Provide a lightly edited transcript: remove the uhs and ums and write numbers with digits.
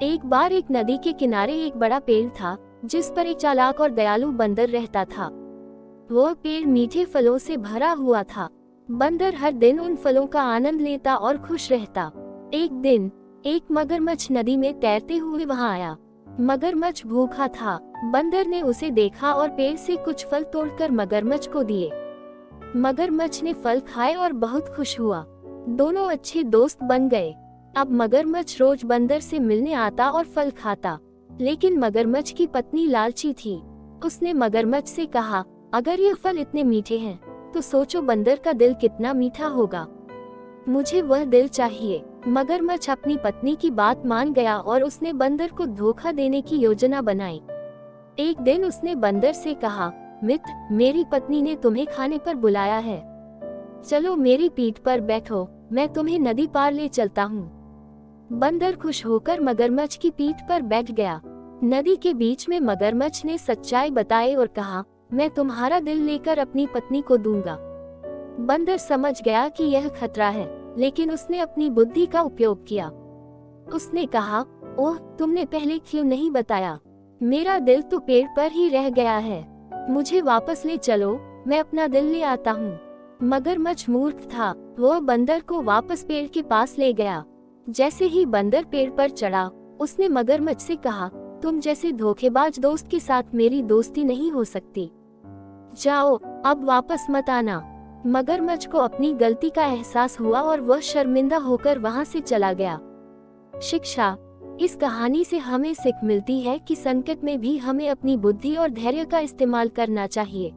एक बार एक नदी के किनारे एक बड़ा पेड़ था, जिस पर एक चालाक और दयालु बंदर रहता था। वह पेड़ मीठे फलों से भरा हुआ था। बंदर हर दिन उन फलों का आनंद लेता और खुश रहता। एक दिन एक मगरमच्छ नदी में तैरते हुए वहां आया। मगरमच्छ भूखा था। बंदर ने उसे देखा और पेड़ से कुछ फल तोड़कर मगरमच्छ को दिए। मगरमच्छ ने फल खाए और बहुत खुश हुआ। दोनों अच्छे दोस्त बन गए। अब मगरमच्छ रोज बंदर से मिलने आता और फल खाता। लेकिन मगरमच्छ की पत्नी लालची थी। उसने मगरमच्छ से कहा, अगर ये फल इतने मीठे हैं, तो सोचो बंदर का दिल कितना मीठा होगा। मुझे वह दिल चाहिए। मगरमच्छ अपनी पत्नी की बात मान गया और उसने बंदर को धोखा देने की योजना बनाई। एक दिन उसने बंदर से कहा, मित्र, मेरी पत्नी ने तुम्हें खाने पर बुलाया है। चलो मेरी पीठ पर बैठो, मैं तुम्हें नदी पार ले चलता हूँ। बंदर खुश होकर मगरमच्छ की पीठ पर बैठ गया। नदी के बीच में मगरमच्छ ने सच्चाई बताई और कहा, मैं तुम्हारा दिल लेकर अपनी पत्नी को दूंगा। बंदर समझ गया कि यह खतरा है, लेकिन उसने अपनी बुद्धि का उपयोग किया। उसने कहा, ओह, तुमने पहले क्यों नहीं बताया? मेरा दिल तो पेड़ पर ही रह गया है। मुझे वापस ले चलो, मैं अपना दिल ले आता हूँ। मगरमच्छ मूर्ख था। वह बंदर को वापस पेड़ के पास ले गया। जैसे ही बंदर पेड़ पर चढ़ा, उसने मगरमच्छ से कहा, तुम जैसे धोखेबाज दोस्त के साथ मेरी दोस्ती नहीं हो सकती। जाओ, अब वापस मत आना। मगरमच्छ को अपनी गलती का एहसास हुआ और वह शर्मिंदा होकर वहां से चला गया। शिक्षा: इस कहानी से हमें सीख मिलती है कि संकट में भी हमें अपनी बुद्धि और धैर्य का इस्तेमाल करना चाहिए।